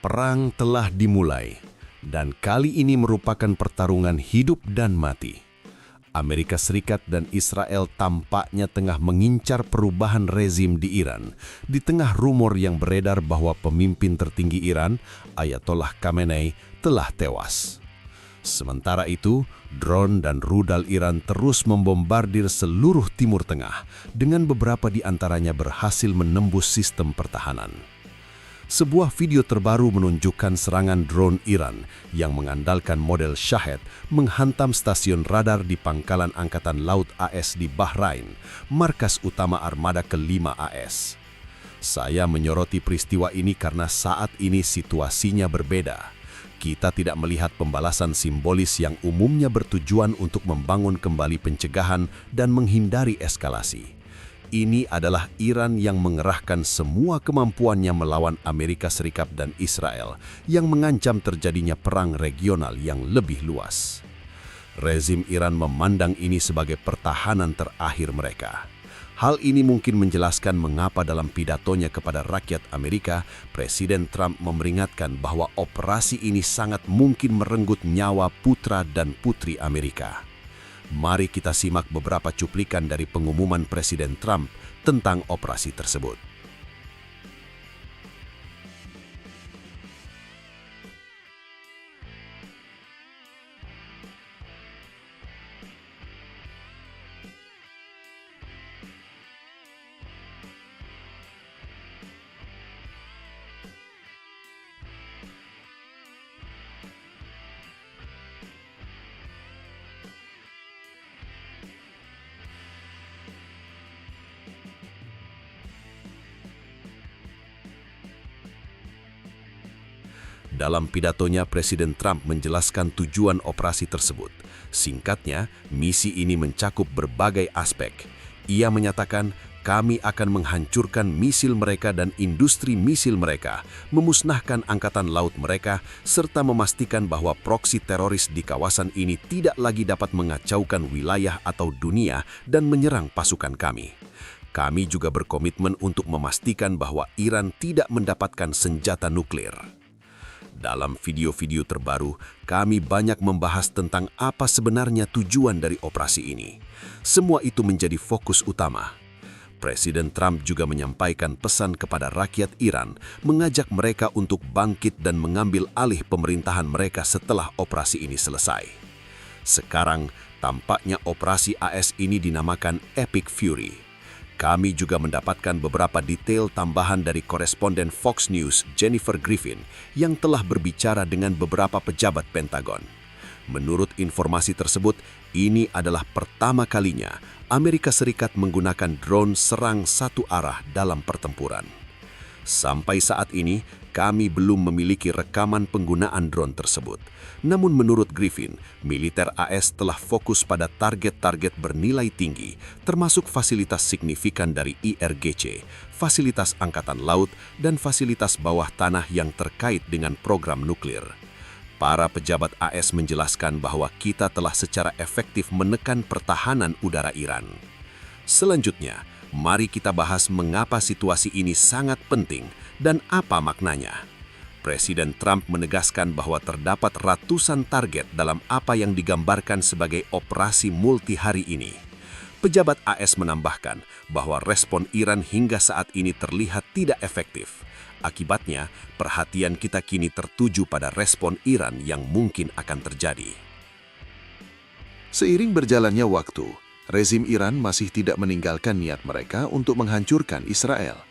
Perang telah dimulai, dan kali ini merupakan pertarungan hidup dan mati. Amerika Serikat dan Israel tampaknya tengah mengincar perubahan rezim di Iran, di tengah rumor yang beredar bahwa pemimpin tertinggi Iran, Ayatollah Khamenei, telah tewas. Sementara itu, drone dan rudal Iran terus membombardir seluruh Timur Tengah, dengan beberapa di antaranya berhasil menembus sistem pertahanan. Sebuah video terbaru menunjukkan serangan drone Iran yang mengandalkan model Shahed menghantam stasiun radar di Pangkalan Angkatan Laut AS di Bahrain, markas utama armada ke-5 AS. Saya menyoroti peristiwa ini karena saat ini situasinya berbeda. Kita tidak melihat pembalasan simbolis yang umumnya bertujuan untuk membangun kembali pencegahan dan menghindari eskalasi. Ini adalah Iran yang mengerahkan semua kemampuannya melawan Amerika Serikat dan Israel yang mengancam terjadinya perang regional yang lebih luas. Rezim Iran memandang ini sebagai pertahanan terakhir mereka. Hal ini mungkin menjelaskan mengapa dalam pidatonya kepada rakyat Amerika, Presiden Trump memperingatkan bahwa operasi ini sangat mungkin merenggut nyawa putra dan putri Amerika. Mari kita simak beberapa cuplikan dari pengumuman Presiden Trump tentang operasi tersebut. Dalam pidatonya, Presiden Trump menjelaskan tujuan operasi tersebut. Singkatnya, misi ini mencakup berbagai aspek. Ia menyatakan, kami akan menghancurkan misil mereka dan industri misil mereka, memusnahkan angkatan laut mereka, serta memastikan bahwa proksi teroris di kawasan ini tidak lagi dapat mengacaukan wilayah atau dunia dan menyerang pasukan kami. Kami juga berkomitmen untuk memastikan bahwa Iran tidak mendapatkan senjata nuklir. Dalam video-video terbaru, kami banyak membahas tentang apa sebenarnya tujuan dari operasi ini. Semua itu menjadi fokus utama. Presiden Trump juga menyampaikan pesan kepada rakyat Iran, mengajak mereka untuk bangkit dan mengambil alih pemerintahan mereka setelah operasi ini selesai. Sekarang, tampaknya operasi AS ini dinamakan Epic Fury. Kami juga mendapatkan beberapa detail tambahan dari koresponden Fox News Jennifer Griffin yang telah berbicara dengan beberapa pejabat Pentagon. Menurut informasi tersebut, ini adalah pertama kalinya Amerika Serikat menggunakan drone serang satu arah dalam pertempuran. Sampai saat ini, kami belum memiliki rekaman penggunaan drone tersebut. Namun menurut Griffin, militer AS telah fokus pada target-target bernilai tinggi, termasuk fasilitas signifikan dari IRGC, fasilitas angkatan laut, dan fasilitas bawah tanah yang terkait dengan program nuklir. Para pejabat AS menjelaskan bahwa kita telah secara efektif menekan pertahanan udara Iran. Selanjutnya, mari kita bahas mengapa situasi ini sangat penting dan apa maknanya. Presiden Trump menegaskan bahwa terdapat ratusan target dalam apa yang digambarkan sebagai operasi multi hari ini. Pejabat AS menambahkan bahwa respon Iran hingga saat ini terlihat tidak efektif. Akibatnya, perhatian kita kini tertuju pada respon Iran yang mungkin akan terjadi. Seiring berjalannya waktu, rezim Iran masih tidak meninggalkan niat mereka untuk menghancurkan Israel.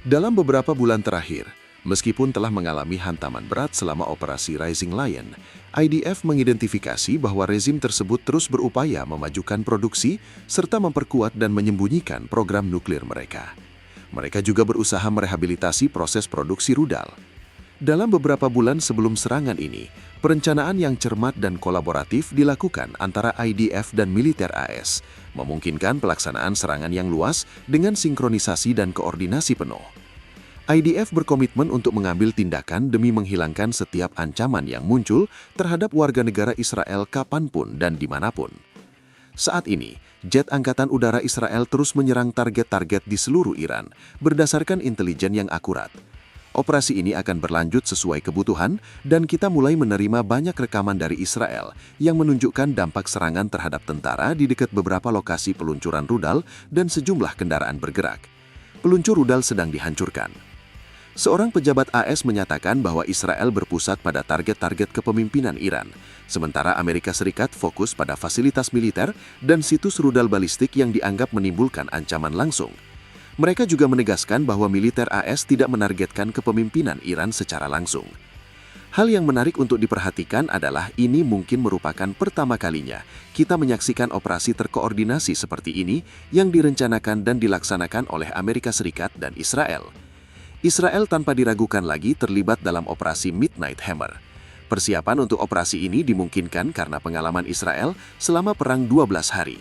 Dalam beberapa bulan terakhir, meskipun telah mengalami hantaman berat selama operasi Rising Lion, IDF mengidentifikasi bahwa rezim tersebut terus berupaya memajukan produksi serta memperkuat dan menyembunyikan program nuklir mereka. Mereka juga berusaha merehabilitasi proses produksi rudal. Dalam beberapa bulan sebelum serangan ini, perencanaan yang cermat dan kolaboratif dilakukan antara IDF dan militer AS, memungkinkan pelaksanaan serangan yang luas dengan sinkronisasi dan koordinasi penuh. IDF berkomitmen untuk mengambil tindakan demi menghilangkan setiap ancaman yang muncul terhadap warga negara Israel kapanpun dan dimanapun. Saat ini, jet Angkatan Udara Israel terus menyerang target-target di seluruh Iran berdasarkan intelijen yang akurat. Operasi ini akan berlanjut sesuai kebutuhan dan kita mulai menerima banyak rekaman dari Israel yang menunjukkan dampak serangan terhadap tentara di dekat beberapa lokasi peluncuran rudal dan sejumlah kendaraan bergerak. Peluncur rudal sedang dihancurkan. Seorang pejabat AS menyatakan bahwa Israel berpusat pada target-target kepemimpinan Iran, sementara Amerika Serikat fokus pada fasilitas militer dan situs rudal balistik yang dianggap menimbulkan ancaman langsung. Mereka juga menegaskan bahwa militer AS tidak menargetkan kepemimpinan Iran secara langsung. Hal yang menarik untuk diperhatikan adalah ini mungkin merupakan pertama kalinya kita menyaksikan operasi terkoordinasi seperti ini yang direncanakan dan dilaksanakan oleh Amerika Serikat dan Israel. Israel tanpa diragukan lagi terlibat dalam operasi Midnight Hammer. Persiapan untuk operasi ini dimungkinkan karena pengalaman Israel selama perang 12 hari.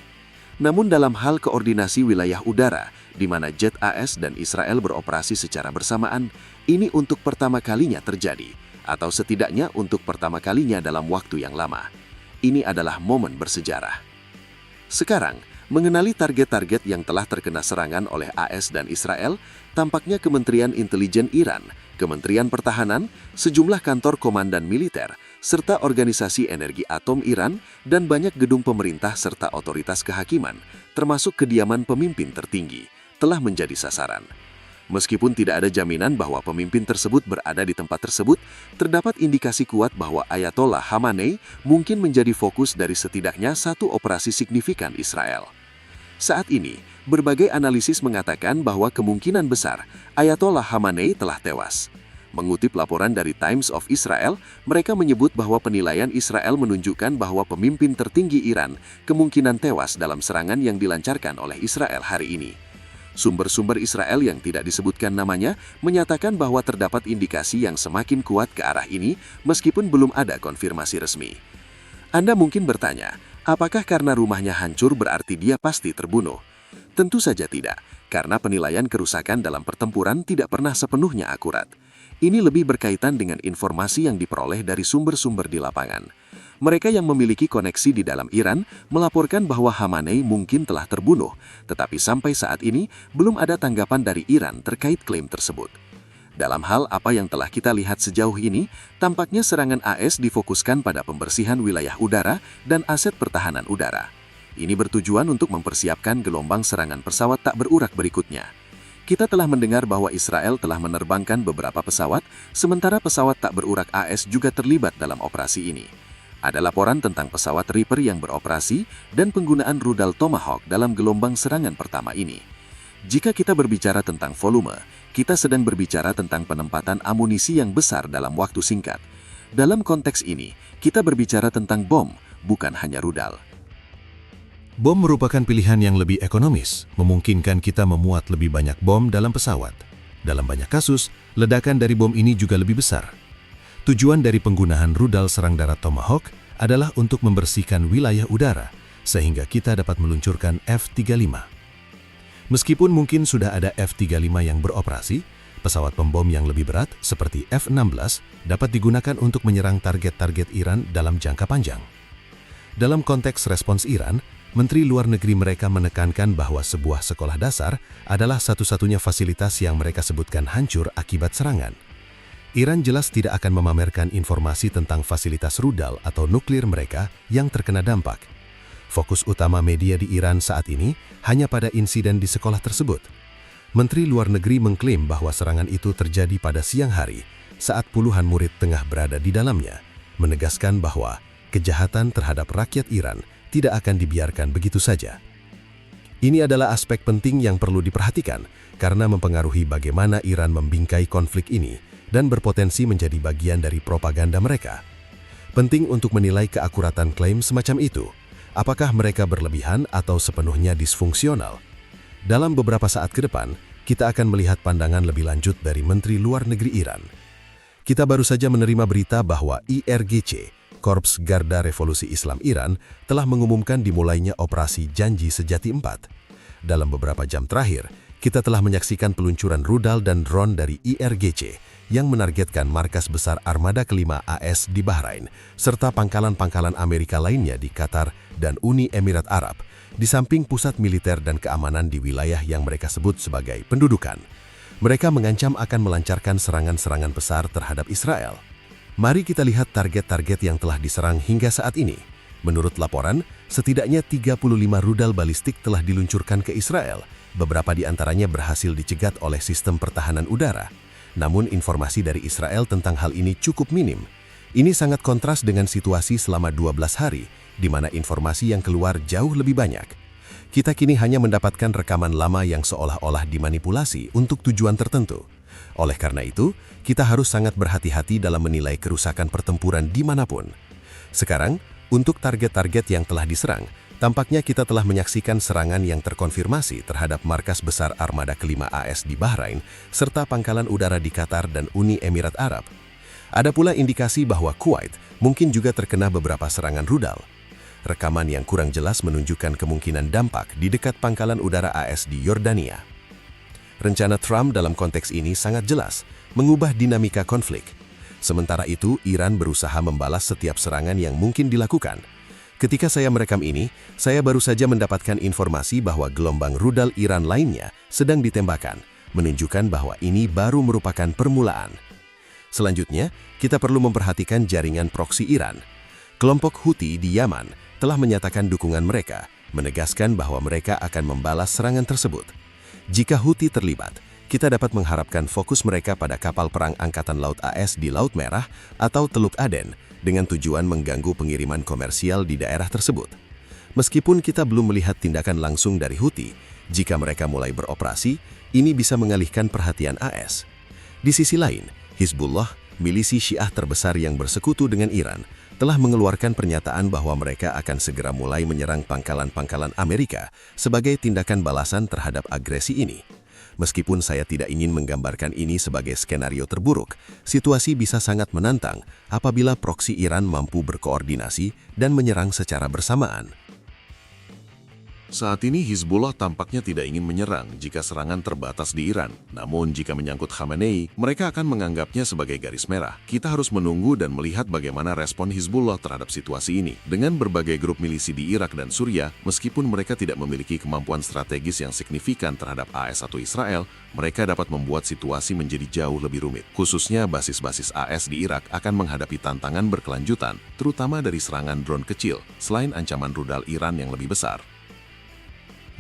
Namun dalam hal koordinasi wilayah udara, di mana jet AS dan Israel beroperasi secara bersamaan, ini untuk pertama kalinya terjadi, atau setidaknya untuk pertama kalinya dalam waktu yang lama. Ini adalah momen bersejarah. Sekarang, mengenali target-target yang telah terkena serangan oleh AS dan Israel, tampaknya Kementerian Intelijen Iran, Kementerian Pertahanan, sejumlah kantor komandan militer, serta Organisasi Energi Atom Iran, dan banyak gedung pemerintah serta otoritas kehakiman, termasuk kediaman pemimpin tertinggi, telah menjadi sasaran. Meskipun tidak ada jaminan bahwa pemimpin tersebut berada di tempat tersebut, terdapat indikasi kuat bahwa Ayatollah Khamenei mungkin menjadi fokus dari setidaknya satu operasi signifikan Israel. Saat ini, berbagai analisis mengatakan bahwa kemungkinan besar Ayatollah Khamenei telah tewas. Mengutip laporan dari Times of Israel, mereka menyebut bahwa penilaian Israel menunjukkan bahwa pemimpin tertinggi Iran kemungkinan tewas dalam serangan yang dilancarkan oleh Israel hari ini. Sumber-sumber Israel yang tidak disebutkan namanya menyatakan bahwa terdapat indikasi yang semakin kuat ke arah ini meskipun belum ada konfirmasi resmi. Anda mungkin bertanya, apakah karena rumahnya hancur berarti dia pasti terbunuh? Tentu saja tidak, karena penilaian kerusakan dalam pertempuran tidak pernah sepenuhnya akurat. Ini lebih berkaitan dengan informasi yang diperoleh dari sumber-sumber di lapangan. Mereka yang memiliki koneksi di dalam Iran melaporkan bahwa Khamenei mungkin telah terbunuh, tetapi sampai saat ini belum ada tanggapan dari Iran terkait klaim tersebut. Dalam hal apa yang telah kita lihat sejauh ini, tampaknya serangan AS difokuskan pada pembersihan wilayah udara dan aset pertahanan udara. Ini bertujuan untuk mempersiapkan gelombang serangan pesawat tak berurak berikutnya. Kita telah mendengar bahwa Israel telah menerbangkan beberapa pesawat, sementara pesawat tak berurak AS juga terlibat dalam operasi ini. Ada laporan tentang pesawat Reaper yang beroperasi dan penggunaan rudal Tomahawk dalam gelombang serangan pertama ini. Jika kita berbicara tentang volume, kita sedang berbicara tentang penempatan amunisi yang besar dalam waktu singkat. Dalam konteks ini, kita berbicara tentang bom, bukan hanya rudal. Bom merupakan pilihan yang lebih ekonomis, memungkinkan kita memuat lebih banyak bom dalam pesawat. Dalam banyak kasus, ledakan dari bom ini juga lebih besar. Tujuan dari penggunaan rudal serang darat Tomahawk adalah untuk membersihkan wilayah udara, sehingga kita dapat meluncurkan F-35. Meskipun mungkin sudah ada F-35 yang beroperasi, pesawat pembom yang lebih berat seperti F-16 dapat digunakan untuk menyerang target-target Iran dalam jangka panjang. Dalam konteks respons Iran, Menteri Luar Negeri mereka menekankan bahwa sebuah sekolah dasar adalah satu-satunya fasilitas yang mereka sebutkan hancur akibat serangan. Iran jelas tidak akan memamerkan informasi tentang fasilitas rudal atau nuklir mereka yang terkena dampak. Fokus utama media di Iran saat ini hanya pada insiden di sekolah tersebut. Menteri Luar Negeri mengklaim bahwa serangan itu terjadi pada siang hari saat puluhan murid tengah berada di dalamnya, menegaskan bahwa kejahatan terhadap rakyat Iran tidak akan dibiarkan begitu saja. Ini adalah aspek penting yang perlu diperhatikan karena mempengaruhi bagaimana Iran membingkai konflik ini dan berpotensi menjadi bagian dari propaganda mereka. Penting untuk menilai keakuratan klaim semacam itu. Apakah mereka berlebihan atau sepenuhnya disfungsional? Dalam beberapa saat ke depan, kita akan melihat pandangan lebih lanjut dari Menteri Luar Negeri Iran. Kita baru saja menerima berita bahwa IRGC, Korps Garda Revolusi Islam Iran, telah mengumumkan dimulainya operasi Janji Sejati 4. Dalam beberapa jam terakhir, kita telah menyaksikan peluncuran rudal dan drone dari IRGC yang menargetkan markas besar Armada kelima AS di Bahrain, serta pangkalan-pangkalan Amerika lainnya di Qatar dan Uni Emirat Arab, di samping pusat militer dan keamanan di wilayah yang mereka sebut sebagai pendudukan. Mereka mengancam akan melancarkan serangan-serangan besar terhadap Israel. Mari kita lihat target-target yang telah diserang hingga saat ini. Menurut laporan, setidaknya 35 rudal balistik telah diluncurkan ke Israel. Beberapa di antaranya berhasil dicegat oleh sistem pertahanan udara. Namun informasi dari Israel tentang hal ini cukup minim. Ini sangat kontras dengan situasi selama 12 hari, di mana informasi yang keluar jauh lebih banyak. Kita kini hanya mendapatkan rekaman lama yang seolah-olah dimanipulasi untuk tujuan tertentu. Oleh karena itu, kita harus sangat berhati-hati dalam menilai kerusakan pertempuran dimanapun. Sekarang, untuk target-target yang telah diserang, tampaknya kita telah menyaksikan serangan yang terkonfirmasi terhadap markas besar armada kelima AS di Bahrain, serta pangkalan udara di Qatar dan Uni Emirat Arab. Ada pula indikasi bahwa Kuwait mungkin juga terkena beberapa serangan rudal. Rekaman yang kurang jelas menunjukkan kemungkinan dampak di dekat pangkalan udara AS di Yordania. Rencana Trump dalam konteks ini sangat jelas, mengubah dinamika konflik. Sementara itu, Iran berusaha membalas setiap serangan yang mungkin dilakukan. Ketika saya merekam ini, saya baru saja mendapatkan informasi bahwa gelombang rudal Iran lainnya sedang ditembakkan, menunjukkan bahwa ini baru merupakan permulaan. Selanjutnya, kita perlu memperhatikan jaringan proksi Iran. Kelompok Houthi di Yaman telah menyatakan dukungan mereka, menegaskan bahwa mereka akan membalas serangan tersebut. Jika Houthi terlibat, kita dapat mengharapkan fokus mereka pada kapal perang Angkatan Laut AS di Laut Merah atau Teluk Aden dengan tujuan mengganggu pengiriman komersial di daerah tersebut. Meskipun kita belum melihat tindakan langsung dari Houthi, jika mereka mulai beroperasi, ini bisa mengalihkan perhatian AS. Di sisi lain, Hizbullah, milisi Syiah terbesar yang bersekutu dengan Iran, telah mengeluarkan pernyataan bahwa mereka akan segera mulai menyerang pangkalan-pangkalan Amerika sebagai tindakan balasan terhadap agresi ini. Meskipun saya tidak ingin menggambarkan ini sebagai skenario terburuk, situasi bisa sangat menantang apabila proksi Iran mampu berkoordinasi dan menyerang secara bersamaan. Saat ini Hizbullah tampaknya tidak ingin menyerang jika serangan terbatas di Iran. Namun jika menyangkut Khamenei, mereka akan menganggapnya sebagai garis merah. Kita harus menunggu dan melihat bagaimana respon Hizbullah terhadap situasi ini. Dengan berbagai grup milisi di Irak dan Suriah, meskipun mereka tidak memiliki kemampuan strategis yang signifikan terhadap AS atau Israel, mereka dapat membuat situasi menjadi jauh lebih rumit. Khususnya basis-basis AS di Irak akan menghadapi tantangan berkelanjutan, terutama dari serangan drone kecil, selain ancaman rudal Iran yang lebih besar.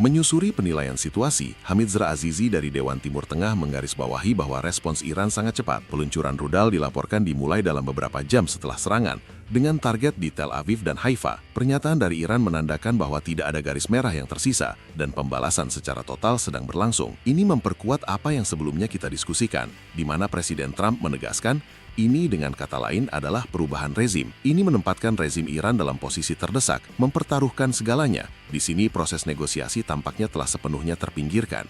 Menyusuri penilaian situasi, Hamid Zra Azizi dari Dewan Timur Tengah menggarisbawahi bahwa respons Iran sangat cepat. Peluncuran rudal dilaporkan dimulai dalam beberapa jam setelah serangan, dengan target di Tel Aviv dan Haifa. Pernyataan dari Iran menandakan bahwa tidak ada garis merah yang tersisa, dan pembalasan secara total sedang berlangsung. Ini memperkuat apa yang sebelumnya kita diskusikan, di mana Presiden Trump menegaskan, ini dengan kata lain adalah perubahan rezim. Ini menempatkan rezim Iran dalam posisi terdesak, mempertaruhkan segalanya. Di sini proses negosiasi tampaknya telah sepenuhnya terpinggirkan.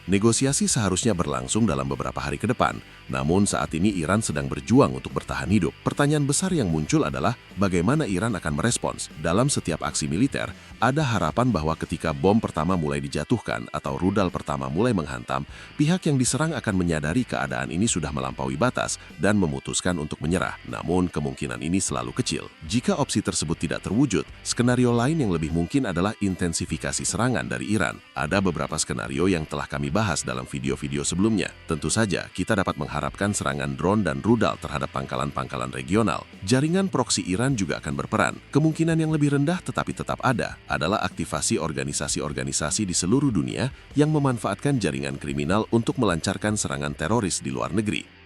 Negosiasi seharusnya berlangsung dalam beberapa hari ke depan, namun saat ini Iran sedang berjuang untuk bertahan hidup. Pertanyaan besar yang muncul adalah bagaimana Iran akan merespons. Dalam setiap aksi militer, ada harapan bahwa ketika bom pertama mulai dijatuhkan atau rudal pertama mulai menghantam, pihak yang diserang akan menyadari keadaan ini sudah melampaui batas dan memutuskan untuk menyerah. Namun kemungkinan ini selalu kecil. Jika opsi tersebut tidak terwujud, skenario lain yang lebih mungkin adalah intensifikasi serangan dari Iran. Ada beberapa skenario yang telah kami bahas dalam video-video sebelumnya. Tentu saja, kita dapat mengharapkan serangan drone dan rudal terhadap pangkalan-pangkalan regional. Jaringan proksi Iran juga akan berperan. Kemungkinan yang lebih rendah tetapi tetap ada adalah aktivasi organisasi-organisasi di seluruh dunia yang memanfaatkan jaringan kriminal untuk melancarkan serangan teroris di luar negeri.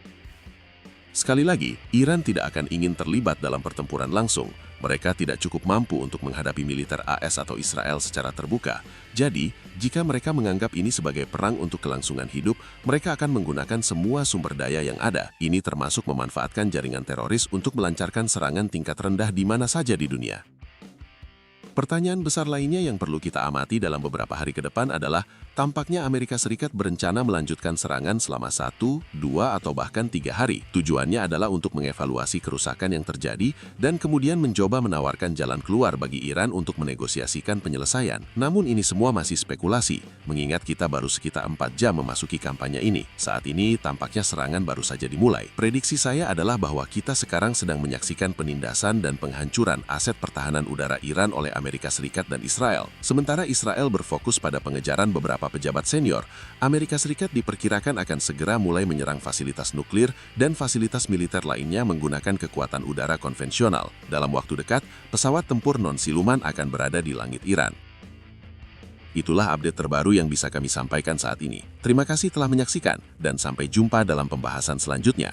Sekali lagi, Iran tidak akan ingin terlibat dalam pertempuran langsung. Mereka tidak cukup mampu untuk menghadapi militer AS atau Israel secara terbuka. Jadi, jika mereka menganggap ini sebagai perang untuk kelangsungan hidup, mereka akan menggunakan semua sumber daya yang ada. Ini termasuk memanfaatkan jaringan teroris untuk melancarkan serangan tingkat rendah di mana saja di dunia. Pertanyaan besar lainnya yang perlu kita amati dalam beberapa hari ke depan adalah, tampaknya Amerika Serikat berencana melanjutkan serangan selama 1, 2, atau bahkan 3 hari. Tujuannya adalah untuk mengevaluasi kerusakan yang terjadi dan kemudian mencoba menawarkan jalan keluar bagi Iran untuk menegosiasikan penyelesaian. Namun ini semua masih spekulasi, mengingat kita baru sekitar 4 jam memasuki kampanye ini. Saat ini tampaknya serangan baru saja dimulai. Prediksi saya adalah bahwa kita sekarang sedang menyaksikan penindasan dan penghancuran aset pertahanan udara Iran oleh Amerika Serikat dan Israel. Sementara Israel berfokus pada pengejaran beberapa beberapa pejabat senior, Amerika Serikat diperkirakan akan segera mulai menyerang fasilitas nuklir dan fasilitas militer lainnya menggunakan kekuatan udara konvensional. Dalam waktu dekat, pesawat tempur non-siluman akan berada di langit Iran. Itulah update terbaru yang bisa kami sampaikan saat ini. Terima kasih telah menyaksikan, dan sampai jumpa dalam pembahasan selanjutnya.